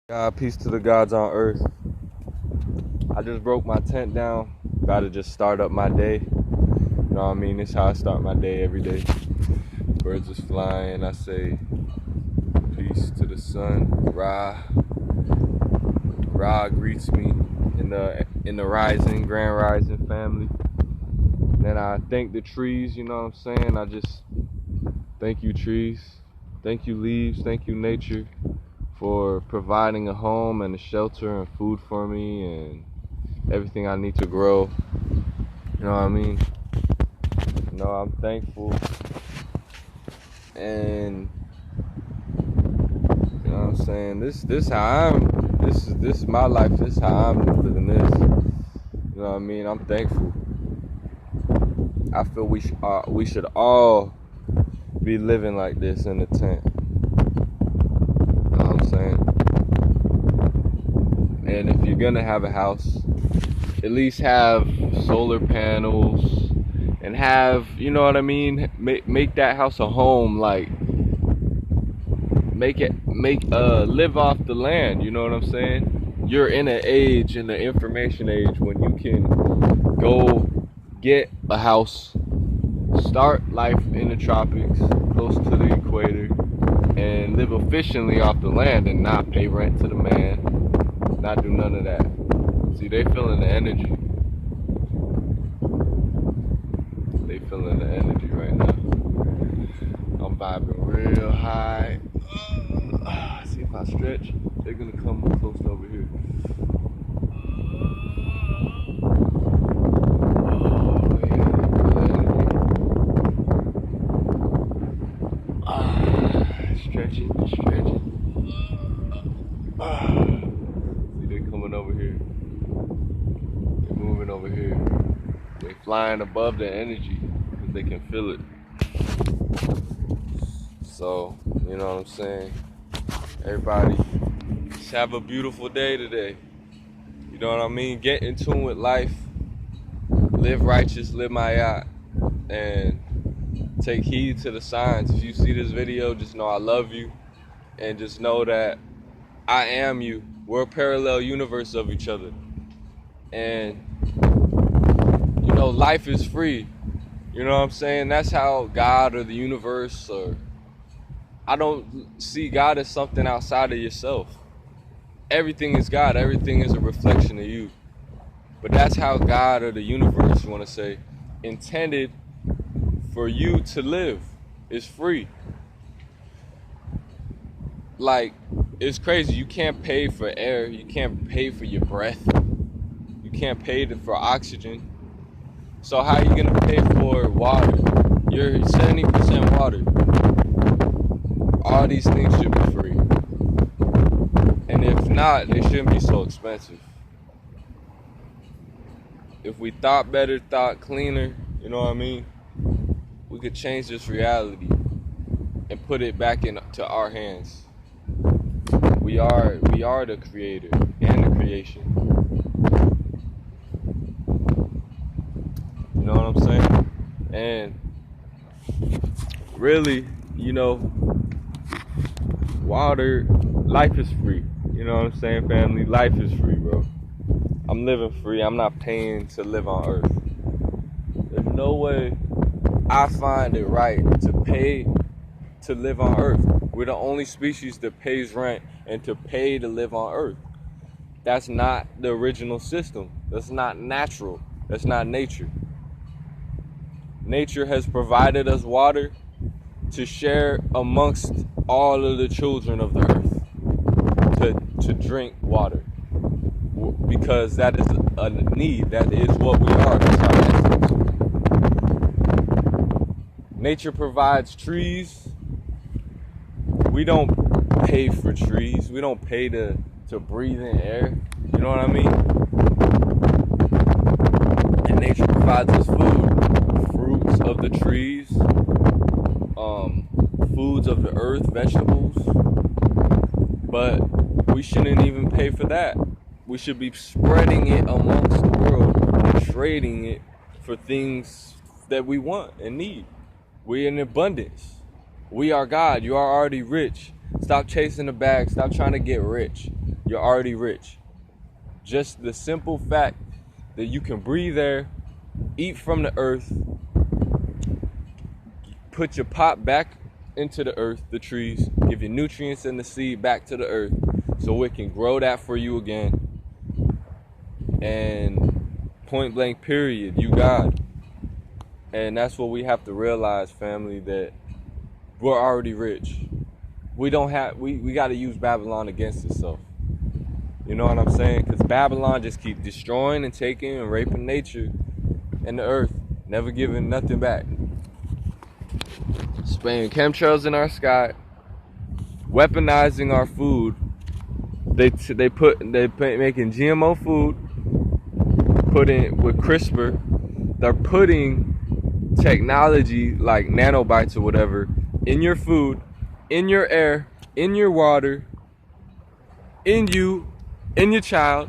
God, peace to the gods on earth. I just broke my tent down. About to just start up my day. You know what I mean? This is how I start my day every day. Birds is flying. I say peace to the sun. Ra greets me in the rising, grand rising family. Then I thank the trees. You know what I'm saying? I just thank you trees. Thank you leaves. Thank you nature for providing a home and a shelter and food for me and everything I need to grow. You know what I mean? You know, I'm thankful. And you know what I'm saying? This how I'm this is my life, this is how I'm living this. You know what I mean? I'm thankful. I feel we should all be living like this in the tent. You know what I'm saying? And if you're gonna have a house, at least have solar panels and have, you know what I mean, make that house a home. Like live off the land. You know what I'm saying? You're in an age, in the information age, when you can go get a house, start life in the tropics close to the equator, and live efficiently off the land and not pay rent to the man, not do none of that. See, they feeling the energy. They feeling the energy right now. I'm vibing real high. See if I stretch, they're gonna come close over here. Oh yeah, stretching. See, they coming over here. They're moving over here. They flying above the energy because they can feel it. So, you know what I'm saying? Everybody, just have a beautiful day today. You know what I mean? Get in tune with life. Live righteous, live Mayat, and take heed to the signs. If you see this video, just know I love you, and just know that I am you. We're a parallel universe of each other. And, you know, life is free. You know what I'm saying? That's how God or the universe, or I don't see God as something outside of yourself. Everything is God. Everything is a reflection of you. But that's how God or the universe, you want to say, intended for you to live. It's free. Like, it's crazy. You can't pay for air. You can't pay for your breath. You can't pay for oxygen. So how are you going to pay for water? You're 70% water. All these things should be free. And if not, they shouldn't be so expensive. If we thought better, thought cleaner, you know what I mean? We could change this reality and put it back into our hands. We are the creator and the creation. You know what I'm saying? And really, you know, water, life is free. You know what I'm saying, family? Life is free, bro. I'm living free. I'm not paying to live on earth. There's no way I find it right to pay to live on earth. We're the only species that pays rent and to pay to live on earth. That's not the original system. That's not natural. That's not nature. Nature has provided us water to share amongst all of the children of the earth, to drink water, because that is a need. That is what we are. That's our essence. Nature provides trees. We don't pay for trees. We don't pay to breathe in air. You know what I mean? And nature provides us food. Fruits of the trees, foods of the earth, vegetables. But we shouldn't even pay for that. We should be spreading it amongst the world and trading it for things that we want and need. We're in abundance. We are God. You are already rich. Stop chasing the bag. Stop trying to get rich. you're already rich. Just the simple fact that you can breathe air, eat from the earth, put your pot back into the earth, the trees, give your nutrients and the seed back to the earth so it can grow that for you again. And point blank period, you God. And that's what we have to realize, family, that we're already rich. We got to use Babylon against itself. You know what I'm saying? Because Babylon just keep destroying and taking and raping nature and the earth, never giving nothing back. Spraying chemtrails in our sky, weaponizing our food. They making GMO food, putting with CRISPR. They're putting technology like nanobites or whatever in your food, in your air, in your water, in you, in your child,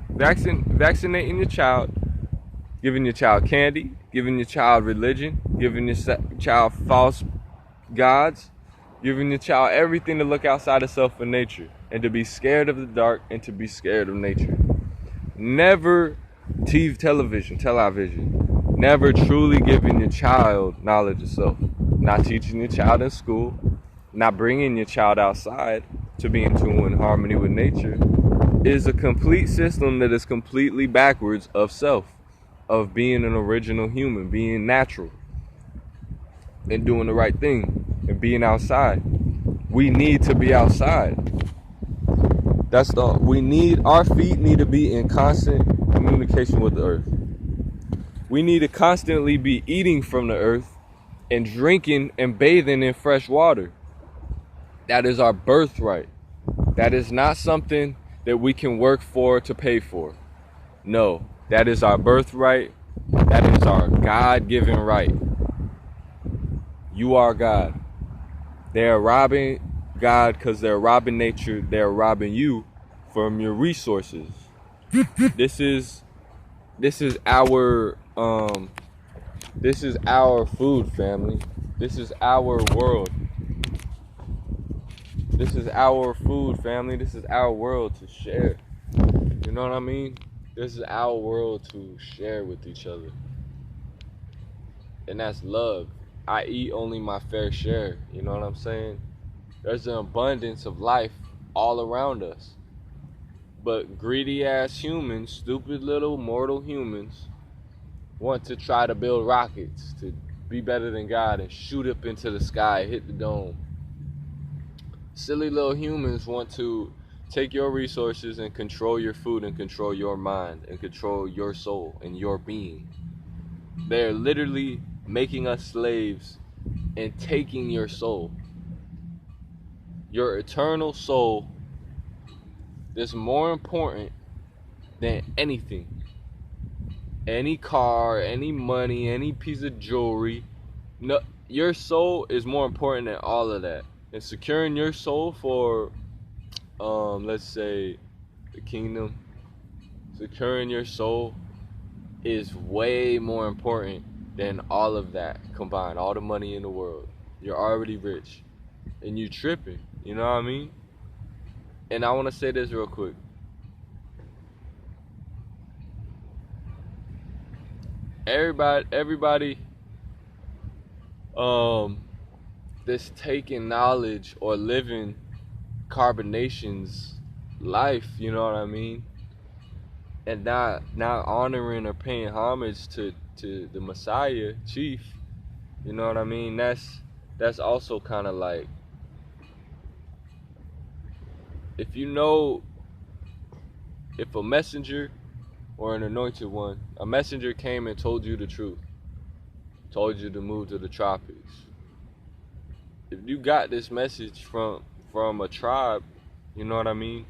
vaccinating your child, giving your child candy, giving your child religion, giving your child false gods, giving your child everything to look outside of self and nature, and to be scared of the dark and to be scared of nature. Never television, never truly giving your child knowledge of self, not teaching your child in school, not bringing your child outside to be in tune and harmony with nature, is a complete system that is completely backwards of self, of being an original human, being natural, and doing the right thing, and being outside. We need to be outside. Our feet need to be in constant communication with the earth. We need to constantly be eating from the earth and drinking and bathing in fresh water. That is our birthright. That is not something that we can work for to pay for. No, that is our birthright. That is our God-given right. You are God. They are robbing God because they're robbing nature. They're robbing you from your resources. This is our food, family. This is our world. This is our food, family. This is our world to share. You know what I mean? This is our world to share with each other. And that's love. I eat only my fair share. You know what I'm saying? There's an abundance of life all around us. But greedy ass humans, stupid little mortal humans, want to try to build rockets to be better than God and shoot up into the sky, hit the dome. Silly little humans want to take your resources and control your food and control your mind and control your soul and your being. They're literally making us slaves and taking your soul. Your eternal soul is more important than anything. Any car, any money, any piece of jewelry. No, your soul is more important than all of that. And securing your soul for, let's say, the kingdom, securing your soul is way more important than all of that combined, all the money in the world. You're already rich, and you tripping, you know what I mean? And I want to say this real quick. Everybody, that's taking knowledge or living carbonation's life, you know what I mean, and not honoring or paying homage to the Messiah, Chief, you know what I mean, that's also kind of like, if a messenger or an anointed one, a messenger came and told you the truth, told you to move to the tropics. If you got this message from a tribe, you know what I mean,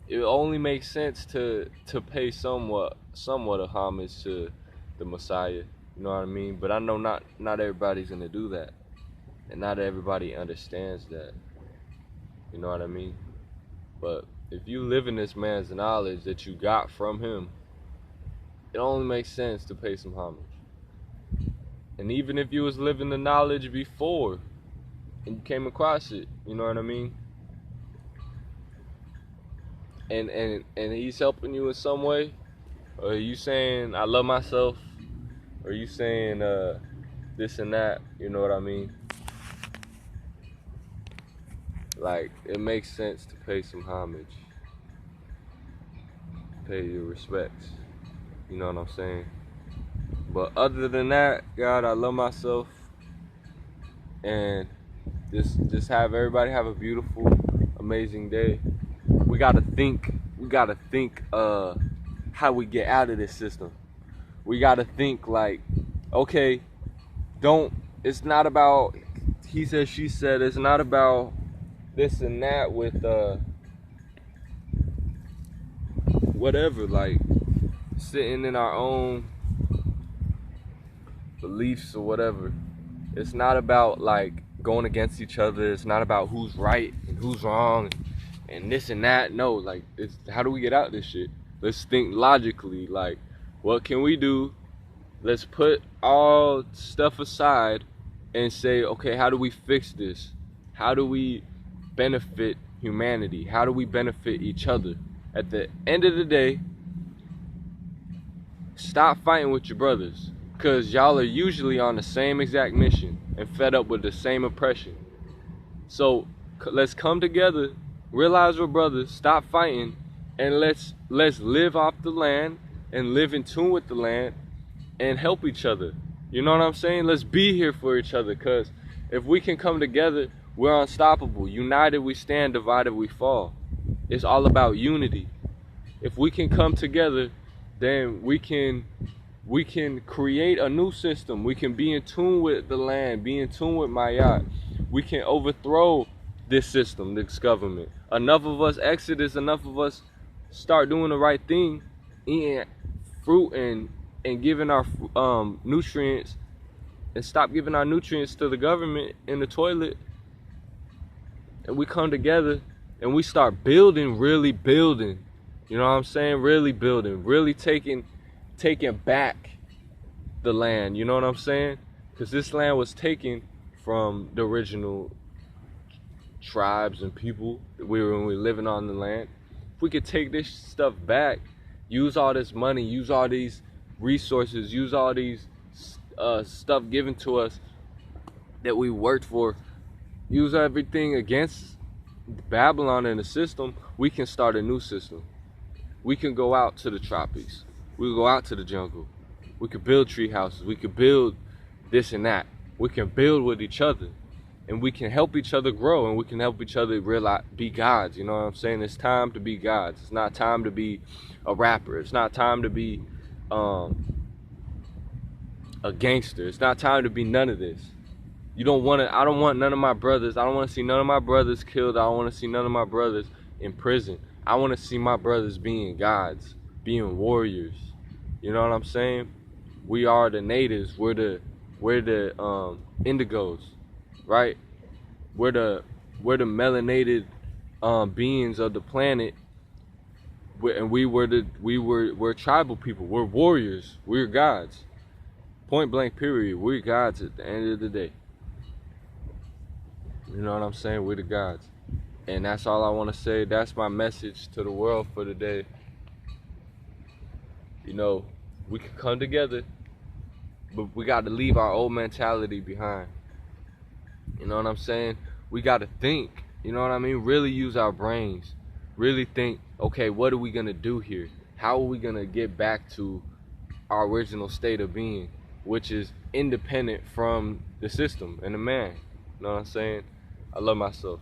it only makes sense to pay somewhat of homage to the Messiah, you know what I mean? But I know not everybody's gonna do that, and not everybody understands that, you know what I mean? But if you live in this man's knowledge that you got from him, it only makes sense to pay some homage. And even if you was living the knowledge before and you came across it, you know what I mean, and he's helping you in some way? Or are you saying I love myself? Or are you saying this and that? You know what I mean? Like, it makes sense to pay some homage, pay your respects. You know what I'm saying? But other than that, God, I love myself, and just have everybody have a beautiful, amazing day. We gotta think how we get out of this system. We gotta think like, okay, it's not about he said, she said, it's not about this and that with whatever, like sitting in our own beliefs or whatever. It's not about like going against each other. It's not about who's right and who's wrong and this and that. No, like, it's how do we get out of this shit? Let's think logically, like, what can we do? Let's put all stuff aside and say, okay, how do we fix this? How do we benefit humanity? How do we benefit each other? At the end of the day, stop fighting with your brothers, because y'all are usually on the same exact mission and fed up with the same oppression. So let's come together, realize we're brothers, stop fighting, and let's live off the land and live in tune with the land and help each other. You know what I'm saying? Let's be here for each other, because if we can come together, we're unstoppable. United we stand, divided we fall. It's all about unity. If we can come together, then we can create a new system. We can be in tune with the land, be in tune with Mayat. We can overthrow this system, this government. Enough of us exodus, enough of us start doing the right thing, eating fruit and giving our nutrients, and stop giving our nutrients to the government in the toilet. And we come together and we start building, really building. You know what I'm saying? Really building, really taking back the land. You know what I'm saying? Because this land was taken from the original tribes and people that we were living on the land. If we could take this stuff back, use all this money, use all these resources, use all these stuff given to us that we worked for, use everything against Babylon and the system, we can start a new system. We can go out to the tropics. We can go out to the jungle. We could build tree houses. We could build this and that. We can build with each other, and we can help each other grow, and we can help each other realize, be gods. You know what I'm saying? It's time to be gods. It's not time to be a rapper. It's not time to be a gangster. It's not time to be none of this. I don't want none of my brothers. I don't want to see none of my brothers killed. I don't want to see none of my brothers in prison. I want to see my brothers being gods, being warriors. You know what I'm saying? We are the natives. We're the indigos, right? We're the melanated beings of the planet. We're tribal people. We're warriors. We're gods. Point blank period. We're gods at the end of the day. You know what I'm saying? We're the gods. And that's all I want to say. That's my message to the world for today. You know, we can come together, but we got to leave our old mentality behind. You know what I'm saying? We got to think. You know what I mean? Really use our brains. Really think, okay, what are we going to do here? How are we going to get back to our original state of being, which is independent from the system and the man? You know what I'm saying? I love myself.